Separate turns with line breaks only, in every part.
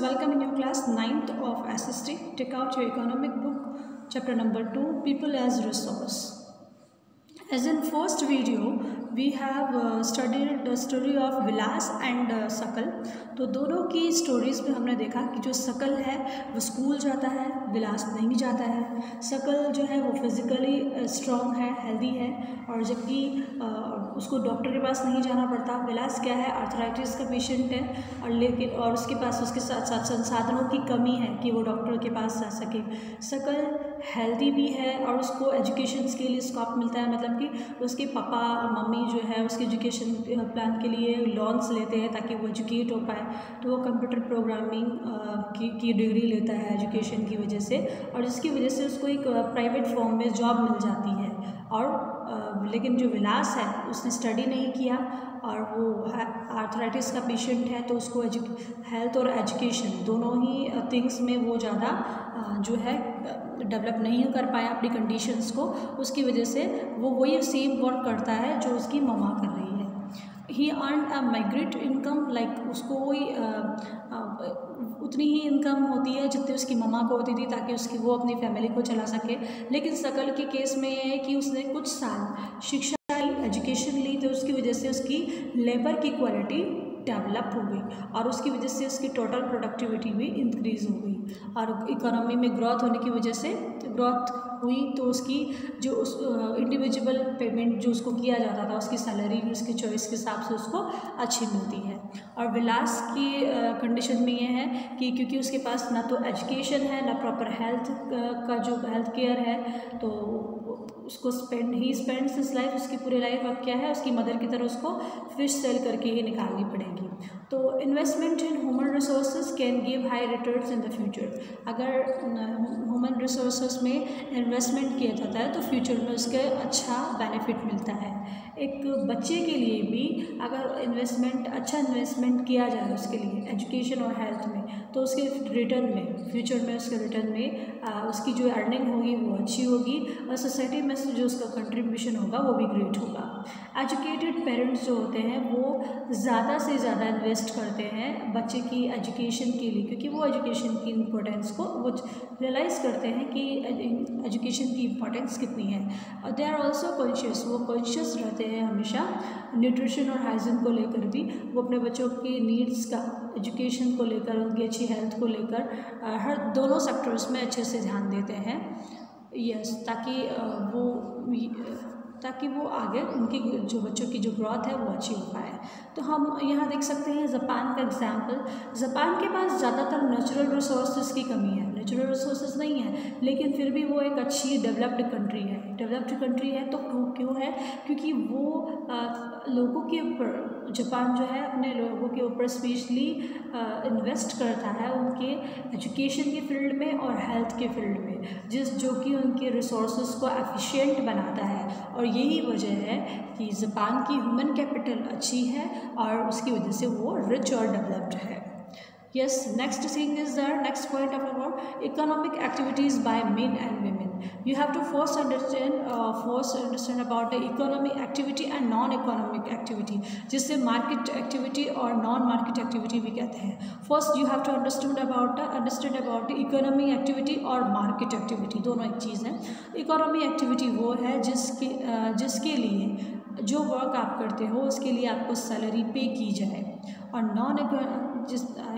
Welcome in your class 9th of SST. Take out your economic book, chapter number 2, People as Resource. As in first video, we have studied the story of Vilas and सकल. तो दोनों की stories में हमने देखा कि जो सकल है वो स्कूल जाता है, विलास नहीं जाता है. सकल जो है वो फिज़िकली स्ट्रॉन्ग है, हेल्दी है, और जबकि उसको डॉक्टर के पास नहीं जाना पड़ता. विलास क्या है, आर्थराइटिस का पेशेंट है, और उसके पास उसके साथ साथ संसाधनों की कमी है कि वो डॉक्टर के पास जा सके. सकल हेल्दी भी है और उसको एजुकेशन के लिए स्कोप मिलता है, मतलब कि उसके पापा और मम्मी जो है उसके एजुकेशन प्लान के लिए लोन्स लेते हैं ताकि वो एजुकेट हो पाए. तो वो कंप्यूटर प्रोग्रामिंग की डिग्री लेता है एजुकेशन की वजह से, और जिसकी वजह से उसको एक प्राइवेट फॉर्म में जॉब मिल जाती है. और लेकिन जो विलास है उसने स्टडी नहीं किया और वो आर्थराइटिस का पेशेंट है, तो उसको हेल्थ और एजुकेशन दोनों ही थिंग्स में वो ज़्यादा जो है डेवलप नहीं कर पाया अपनी कंडीशंस को. उसकी वजह से वो वही सेम वर्क करता है जो उसकी मम्मा कर रही है. He earn a migrate income, like उसको वही उतनी ही इनकम होती है जितनी उसकी मम्मा को होती थी, ताकि उसकी वो अपनी फैमिली को चला सके. लेकिन सकल के केस में ये है कि उसने कुछ साल शिक्षा एजुकेशन ली, तो उसकी वजह से उसकी लेबर की क्वालिटी डेवलप हो गई और उसकी वजह से उसकी टोटल प्रोडक्टिविटी भी इंक्रीज़ हो गई. और इकोनॉमी में ग्रोथ होने की वजह से ग्रोथ हुई, तो उसकी जो उस इंडिविजुअल पेमेंट जो उसको किया जाता था, उसकी सैलरी भी उसके चॉइस के हिसाब से उसको अच्छी मिलती है. और विलास की कंडीशन में ये है कि क्योंकि उसके पास ना तो एजुकेशन है, ना प्रॉपर हेल्थ का जो हेल्थ केयर है, तो उसको स्पेंड्स इस लाइफ, उसकी पूरी लाइफ अब क्या है, उसकी मदर की तरह उसको फिश सेल करके ही निकालनी पड़ेगी. तो investment in human resources can give high returns in the future. अगर ह्यूमन रिसोर्सेज में इन्वेस्टमेंट किया जाता है तो फ्यूचर में उसके अच्छा बेनिफिट मिलता है. एक बच्चे के लिए भी अगर अच्छा इन्वेस्टमेंट किया जाए उसके लिए एजुकेशन और हेल्थ में, तो उसके रिटर्न में फ्यूचर में उसके रिटर्न में उसकी जो अर्निंग होगी वो अच्छी होगी, और सोसाइटी में जो उसका कंट्रीब्यूशन होगा वो भी ग्रेट होगा. एजुकेटेड पेरेंट्स जो होते हैं वो ज़्यादा से ज़्यादा इन्वेस्ट करते हैं बच्चे की एजुकेशन के लिए, क्योंकि वो एजुकेशन की इम्पोर्टेंस को वो रियलाइज़ करते हैं कि एजुकेशन की इम्पोर्टेंस कितनी है. और दे आर ऑल्सो कॉन्शियस, वो कॉन्शियस रहते हैं हमेशा न्यूट्रिशन और हाइजीन को लेकर भी. वो अपने बच्चों की नीड्स का, एजुकेशन को लेकर, उनकी अच्छी हेल्थ को लेकर हर दोनों सेक्टर्स में अच्छे से ध्यान देते हैं. यस, ताकि वो आगे उनकी जो बच्चों की जो ग्रोथ है वो अच्छी हो पाए. तो हम यहाँ देख सकते हैं जापान का एग्जाम्पल. जापान के पास ज़्यादातर नेचुरल रिसोर्सेज की कमी है, नेचुरल रिसोर्सेज नहीं है, लेकिन फिर भी वो एक अच्छी डेवलप्ड कंट्री है. डेवलप्ड कंट्री है तो क्यों है, क्योंकि वो लोगों के ऊपर, जापान जो है अपने लोगों के ऊपर स्पेशली इन्वेस्ट करता है उनके एजुकेशन के फील्ड में और हेल्थ के फील्ड में, जो कि उनके रिसोर्सेज को एफिशिएंट बनाता है. और यही वजह है कि जापान की ह्यूमन कैपिटल अच्छी है और उसकी वजह से वो रिच और डेवलप्ड है. Yes, next thing is the next point of our economic activities by men and women. You have to first understand about the economic activity and non-economic activity, जिससे market activity और non-market activity भी कहते हैं. First you have to understand about the economic activity और market activity, दोनों एक चीज़ है. economic activity वो है जिसके लिए जो वर्क आप करते हो उसके लिए आपको सैलरी पे की जाए, और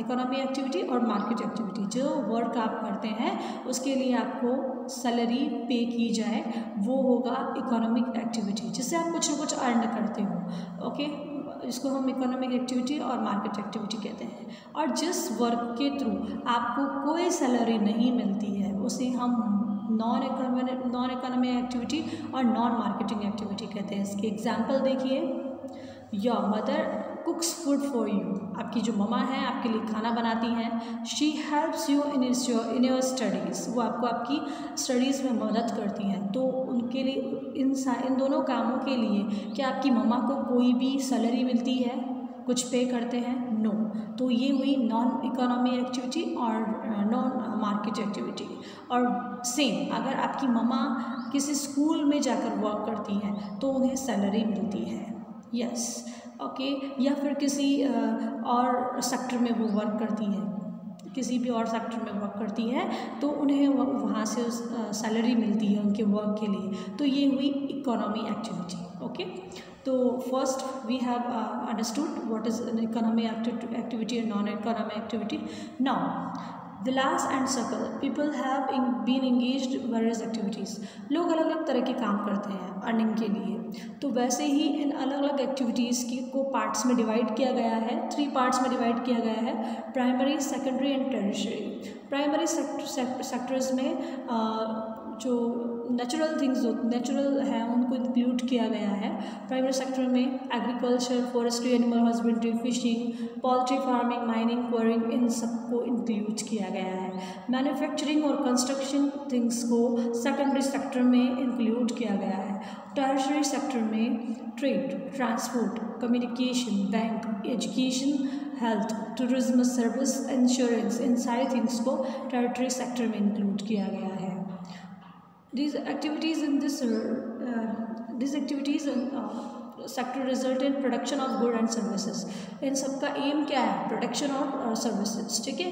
इकोनॉमी एक्टिविटी और मार्केट एक्टिविटी, जो वर्क आप करते हैं उसके लिए आपको सैलरी पे की जाए, वो होगा इकोनॉमिक एक्टिविटी, जिससे आप कुछ ना कुछ अर्न करते हो. ओके, इसको हम इकोनॉमिक एक्टिविटी और मार्केट एक्टिविटी कहते हैं. और जिस वर्क के थ्रू आपको कोई सैलरी नहीं मिलती है उसे हम नॉन इकोनॉमिक एक्टिविटी और नॉन मार्केटिंग एक्टिविटी कहते हैं. इसके एग्जाम्पल देखिए. Your mother कुक्स food for you, आपकी जो ममा है आपके लिए खाना बनाती हैं. She helps you in your studies, वो आपको आपकी स्टडीज़ में मदद करती हैं. तो उनके लिए इन दोनों कामों के लिए क्या आपकी ममा को कोई भी सैलरी मिलती है, कुछ पे करते हैं? नो. तो ये हुई नॉन इकोनॉमिक एक्टिविटी और नॉन मार्केट एक्टिविटी. और सेम अगर आपकी ममा किसी स्कूल में जाकर वर्क करती हैं तो उन्हें सैलरी मिलती है. Yes, okay. या फिर किसी और सेक्टर में वो वर्क करती हैं, किसी भी और सेक्टर में वर्क करती हैं तो उन्हें वहाँ से सैलरी मिलती है उनके वर्क के लिए। तो ये हुई इकोनॉमी एक्टिविटी। ओके, तो first we have understood what is an economy activity and non economy activity. Now villas and सकल people have been engaged various activities. लोग अलग अलग तरह के काम करते हैं अर्निंग के लिए। तो वैसे ही इन अलग अलग एक्टिविटीज़ को पार्ट्स में डिवाइड किया गया है, 3 पार्ट्स में डिवाइड किया गया है, primary, secondary and tertiary. Primary sectors में जो नेचुरल है उनको इंक्लूड किया गया है। प्राइमरी सेक्टर में agriculture, forestry, animal husbandry, fishing, poultry farming, mining, quarrying, इन सबको इंक्लूड किया गया है। मैन्युफैक्चरिंग और कंस्ट्रक्शन थिंग्स को सेकेंडरी सेक्टर में इंक्लूड किया गया है। टर्शरी सेक्टर में trade, transport, communication, bank, education, health, tourism, service, insurance, इन सारी थिंग्स को टर्शरी सेक्टर में इंक्लूड किया गया है। These activities in this sector result in production of goods and services. इन सबका एम क्या है? प्रोडक्शन और सर्विसेज, ठीक है।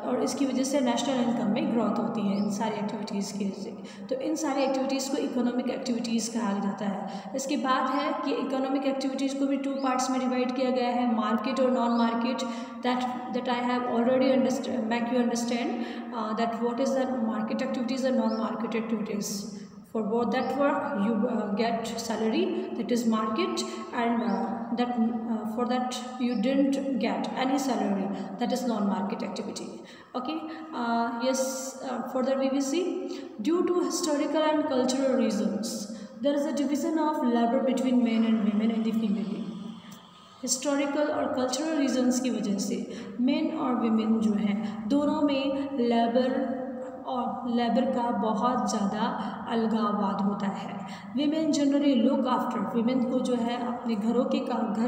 और इसकी वजह से नेशनल इनकम में ग्रोथ होती है इन सारी एक्टिविटीज़ के से। तो इन सारी एक्टिविटीज़ को इकोनॉमिक एक्टिविटीज़ कहा जाता है। इसके बाद है कि इकोनॉमिक एक्टिविटीज़ को भी 2 पार्ट्स में डिवाइड किया गया है, मार्केट और non market. that I have already make you understand that what is the market activities and non-market activities. For both that work you get salary, that is market, and for that you didn't get any salary, that is non-market activity. Okay, yes, further we will see, due to historical and cultural reasons there is a division of labor between men and women in the female. Historical और cultural reasons की वजह से main और women जो हैं दोनों में labour का बहुत ज़्यादा अलगाववाद होता है। Women generally look after, women को जो है अपने घर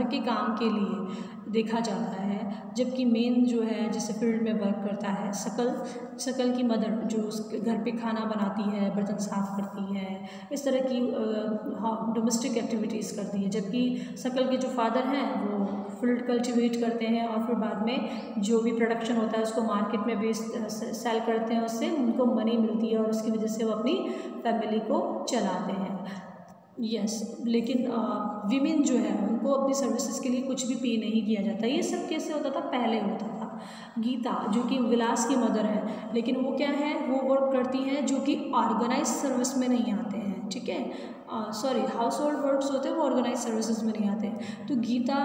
के काम के लिए देखा जाता है, जबकि मेन जो है जैसे फील्ड में वर्क करता है, शकल की मदर जो उसके घर पे खाना बनाती है, बर्तन साफ़ करती है, इस तरह की डोमेस्टिक एक्टिविटीज़ करती है, जबकि शकल के जो फादर हैं वो फील्ड कल्टिवेट करते हैं और फिर बाद में जो भी प्रोडक्शन होता है उसको मार्केट में सेल करते हैं, उससे उनको मनी मिलती है और उसकी वजह से वो अपनी फैमिली को चलाते हैं। यस, लेकिन विमेन जो है उनको अपनी सर्विसेज के लिए कुछ भी पे नहीं किया जाता। ये सब कैसे होता था? पहले होता था। गीता जो कि विलास की मदर है, लेकिन वो क्या है, वो वर्क करती हैं जो कि ऑर्गेनाइज सर्विस में नहीं आते हैं, ठीक है, सॉरी हाउस होल्ड वर्क्स होते हैं वो ऑर्गेनाइज सर्विसेज में नहीं आते हैं। तो गीता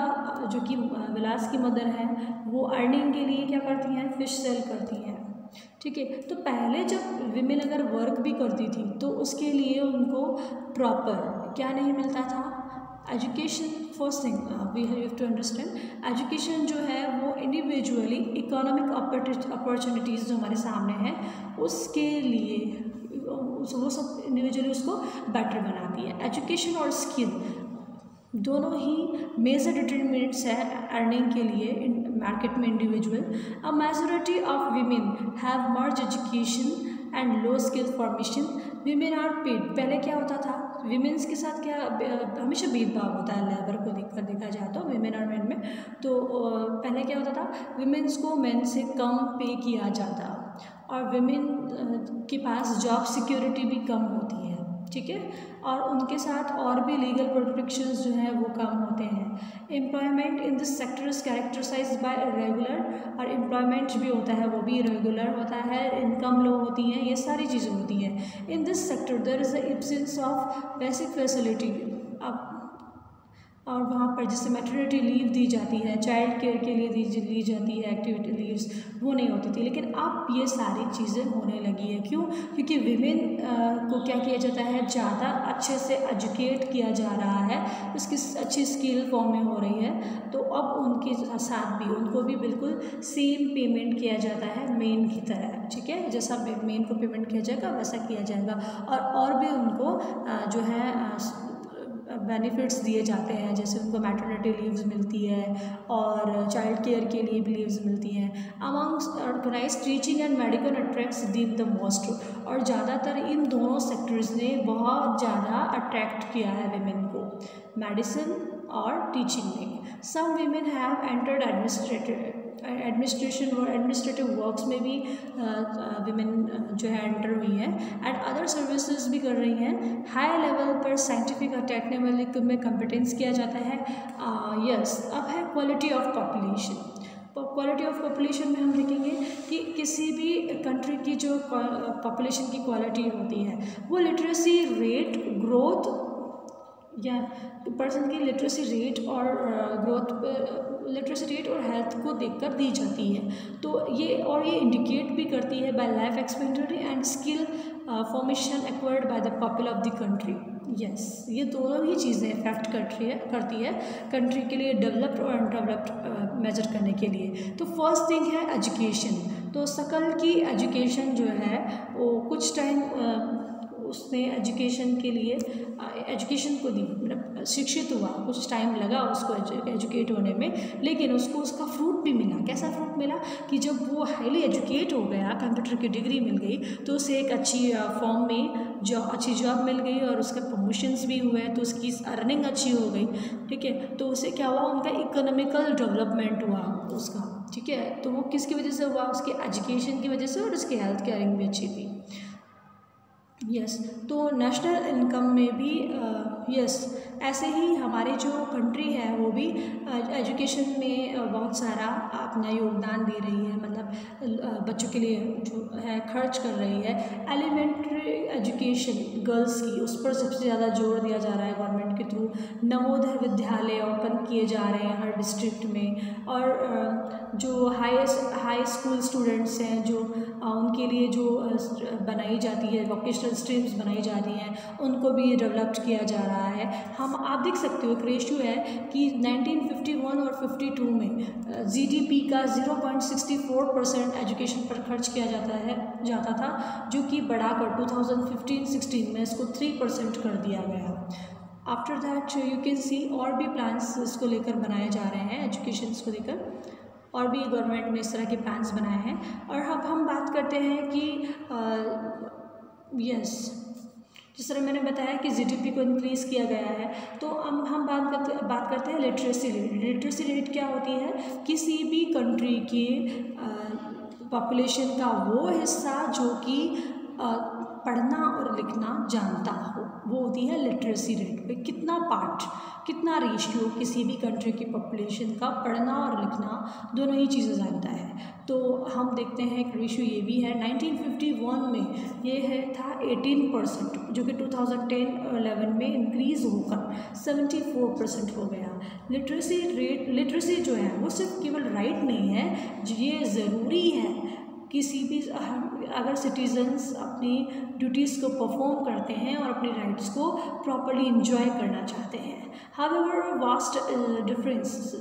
जो कि विलास की मदर है वो अर्निंग के लिए क्या करती हैं? फिश सेल करती हैं, ठीक है। तो पहले जब विमेन अगर वर्क भी करती थी तो उसके लिए उनको प्रॉपर क्या नहीं मिलता था? Education. First thing we have to understand, education जो है वो इंडिविजुअली इकोनॉमिक अपॉर्चुनिटीज़ जो हमारे सामने हैं उसके लिए वो सब इंडिविजुअली उसको बेटर बनाती है। एजुकेशन और स्किल दोनों ही मेजर डिटरमिनेंट्स हैं अर्निंग के लिए मार्केट में individual. A majority of women have merge education and low skill formation, women are paid. पहले क्या होता था? वीमेंस के साथ क्या हमेशा भेदभाव होता है लेबर को देखा जाए तो वीमेन और मेन में। तो पहले क्या होता था? वीमेंस को मेन से कम पे किया जाता और वीमेन के पास जॉब सिक्योरिटी भी कम होती है, ठीक है, और उनके साथ और भी लीगल प्रोटेक्शंस जो हैं वो कम होते हैं। Employment in this sector is characterised by irregular, और एम्प्लॉयमेंट भी होता है वो भी इरेगुलर होता है, इनकम लो होती हैं, ये सारी चीज़ें होती हैं। In this sector there is the absence of basic facility. अब और वहाँ पर जैसे मैटरनिटी लीव दी जाती है, चाइल्ड केयर के लिए ली जाती है एक्टिविटी लीव्स, वो नहीं होती थी, लेकिन अब ये सारी चीज़ें होने लगी है। क्यों? क्योंकि विमेन को क्या किया जाता है? ज़्यादा अच्छे से एजुकेट किया जा रहा है, उसकी अच्छी स्किल फॉर्म में हो रही है, तो अब उनके साथ भी उनको भी बिल्कुल सेम पेमेंट किया जाता है मेन की तरह, ठीक है, जैसा मेन को पेमेंट किया जाएगा वैसा किया जाएगा। और भी उनको जो है बेनिफिट्स दिए जाते हैं, जैसे उनको मैटरनिटी लीव्स मिलती है और चाइल्ड केयर के लिए भी लीव्स मिलती हैं। Amongst organised teaching and medical attracts them the most, और ज़्यादातर इन दोनों सेक्टर्स ने बहुत ज़्यादा अट्रैक्ट किया है विमेन को, मेडिसिन और टीचिंग में। Some women have entered administrative works में भी विमेन जो है एंटर हुई है एंड अदर सर्विसेज भी कर रही हैं। हाई लेवल पर साइंटिफिक और टेक्निकल में कंपिटेंस किया जाता है। यस, अब है quality of population. Quality of population में हम देखेंगे कि किसी भी कंट्री की जो पॉपुलेशन की क्वालिटी होती है वो लिटरेसी रेट, ग्रोथ या पर्सन की लिटरेसी रेट और लिटरेसी रेट और हेल्थ को देखकर दी जाती है। तो ये इंडिकेट भी करती है bye life expectancy and skill formation acquired by the people of the country. Yes, ये दोनों ही चीज़ें इफेक्ट करती है कंट्री के लिए डेवलप्ड और अनडेवलप्ड मेजर करने के लिए। तो फर्स्ट थिंग है एजुकेशन। तो सकल की एजुकेशन जो है वो कुछ टाइम उसने एजुकेशन के लिए एजुकेशन को दी, मतलब शिक्षित हुआ, कुछ टाइम लगा उसको एजुकेट होने में, लेकिन उसको उसका फ्रूट भी मिला। कैसा फ्रूट मिला कि जब वो हाईली एजुकेट हो गया, कंप्यूटर की डिग्री मिल गई, तो उसे एक अच्छी फॉर्म में अच्छी जॉब मिल गई और उसके प्रमोशंस भी हुए, तो उसकी अर्निंग अच्छी हो गई। ठीक है, तो उसे क्या हुआ, उनका इकोनॉमिकल डेवलपमेंट हुआ उसका। ठीक है, तो वो किसकी वजह से हुआ, उसके एजुकेशन की वजह से, और उसकी हेल्थ केयरिंग भी अच्छी थी। यस, तो नेशनल इनकम में भी यस ऐसे ही हमारी जो कंट्री है वो भी एजुकेशन में बहुत सारा अपना योगदान दे रही है, मतलब बच्चों के लिए जो है खर्च कर रही है। एलिमेंट्री एजुकेशन गर्ल्स की, उस पर सबसे ज़्यादा जोर दिया जा रहा है गवर्नमेंट के थ्रू। नवोदय विद्यालय ओपन किए जा रहे हैं हर डिस्ट्रिक्ट में, और जो हाई स्कूल स्टूडेंट्स हैं जो उनके लिए जो बनाई जाती है, वोकेशनल स्ट्रीम्स बनाई जा रही हैं, उनको भी डेवलप्ड किया जा रहा है। आप देख सकते हो एक रेशियो है कि 1951 और 52 में जीडीपी का 0.64% एजुकेशन पर खर्च किया जाता था, जो कि बढ़ाकर 2015-16 में इसको 3% कर दिया गया। After that you can see और भी प्लान्स इसको लेकर बनाए जा रहे हैं, एजुकेशन को लेकर, और भी गवर्नमेंट ने इस तरह के प्लान्स बनाए हैं। और अब हम बात करते हैं कि यस, जिस तरह मैंने बताया कि जीडीपी को इंक्रीज़ किया गया है, तो अब हम बात करते हैं लिटरेसी रेट। लिटरेसी रेट क्या होती है, किसी भी कंट्री की पॉपुलेशन का वो हिस्सा जो कि पढ़ना और लिखना जानता हो, वो होती है लिटरेसी रेट। पे कितना रेशियो किसी भी कंट्री की पॉपुलेशन का पढ़ना और लिखना दोनों ही चीज़ें जानता है। तो हम देखते हैं एक रेशियो ये भी है। 1951 में ये था 18%, जो कि 2010-11 में इंक्रीज़ होकर 74% हो गया। लिटरेसी जो है वो सिर्फ केवल राइट नहीं है, ये ज़रूरी है किसी भी, अगर सिटीजन्स अपनी ड्यूटीज़ को परफॉर्म करते हैं और अपनी राइट्स को प्रॉपर्ली इंजॉय करना चाहते हैं। हाउएवर वास्ट डिफरेंस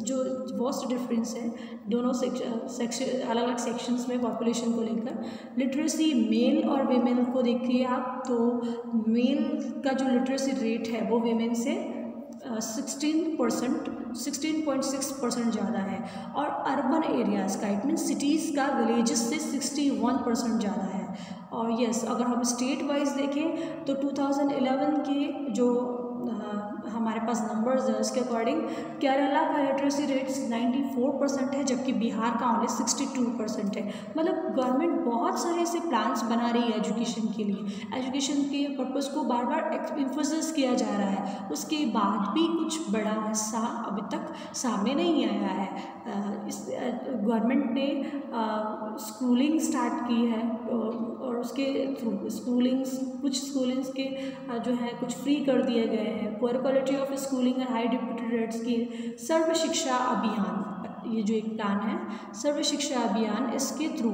है दोनों अलग अलग सेक्शंस में पॉपुलेशन को लेकर। लिटरेसी मेल और वीमेन को देखिए आप, तो मेल का जो लिटरेसी रेट है वो वीमेन से 16.6% ज़्यादा है, और अर्बन एरियाज़ का, इट मीन्स सिटीज़ का, विलेजेस से 61% ज़्यादा है। और यस, अगर हम स्टेट वाइज देखें तो 2011 के जो हमारे पास नंबर्स हैं उसके अकॉर्डिंग केरला का लिटरेसी रेट 94% है, जबकि बिहार का ओनली 62% है। मतलब गवर्नमेंट बहुत सारे ऐसे प्लान्स बना रही है एजुकेशन के लिए, एजुकेशन के पर्पज़ को बार बार एम्फसाइज किया जा रहा है, उसके बाद भी कुछ बड़ा हिस्सा अभी तक सामने नहीं आया है। इस गवर्नमेंट ने स्कूलिंग स्टार्ट की है, और उसके थ्रू कुछ स्कूलिंग्स के जो है कुछ फ्री कर दिए गए हैं। Poor quality of schooling and high deputed rates की सर्व शिक्षा अभियान, ये जो एक प्लान है सर्व शिक्षा अभियान, इसके थ्रू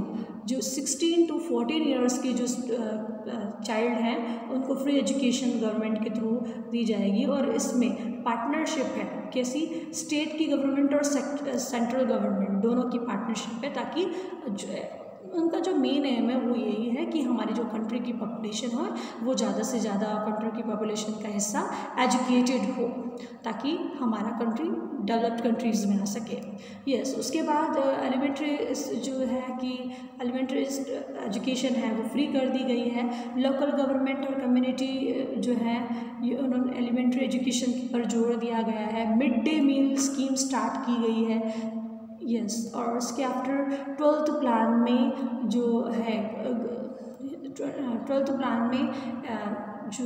जो 16 to 14 ईयर्स के जो चाइल्ड हैं उनको फ्री एजुकेशन गवर्नमेंट के थ्रू दी जाएगी। और इसमें पार्टनरशिप है, कैसी, स्टेट की गवर्नमेंट और सेंट्रल गवर्नमेंट दोनों की पार्टनरशिप है, ताकि उनका जो मेन एम है वो यही है कि हमारी जो कंट्री की पॉपुलेशन हो वो ज़्यादा से ज़्यादा कंट्री की पॉपुलेशन का हिस्सा एजुकेटेड हो, ताकि हमारा कंट्री डेवलप्ड कंट्रीज़ में आ सके। यस, उसके बाद एलिमेंट्री जो है कि एलिमेंट्री एजुकेशन है वो फ्री कर दी गई है। लोकल गवर्नमेंट और कम्युनिटी जो है उन्होंने एलिमेंट्री एजुकेशन पर जोर दिया गया है। Mid day meal scheme start की गई है। यस और इसके आफ्टर 12th प्लान में जो है 12th प्लान में जो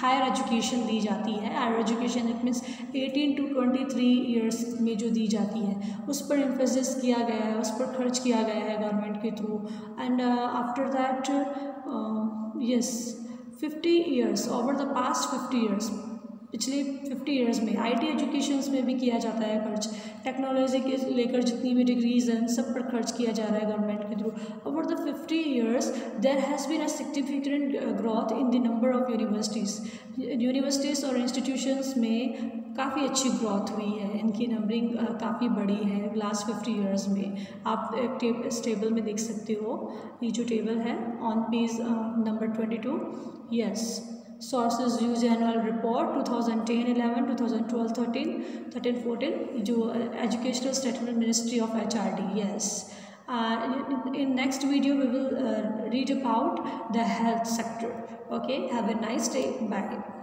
हायर एजुकेशन दी जाती है, higher education it means 18 to 23 years में जो दी जाती है उस पर एम्फेसिस किया गया है, उस पर खर्च किया गया है गवर्नमेंट के through. And after that yes 50 years over the past 50 years, पिछले 50 ईयर्स में आईटी एजुकेशंस में भी किया जाता है खर्च, टेक्नोलॉजी के लेकर जितनी भी डिग्रीज हैं सब पर खर्च किया जा रहा है गवर्नमेंट के थ्रू। Over the 50 years there has been a significant growth in the number of universities और इंस्टीट्यूशंस में काफ़ी अच्छी ग्रोथ हुई है, इनकी नंबरिंग काफ़ी बड़ी है लास्ट 50 ईयर्स में। आप इस टेबल में देख सकते हो, ये जो टेबल है on page number 22। Yes sources use annual report 2010-11, 2012-13, 13-14 जो educational statement ministry of HRD. Yes, in next video we will read about the health sector. Okay, have a nice day. Bye.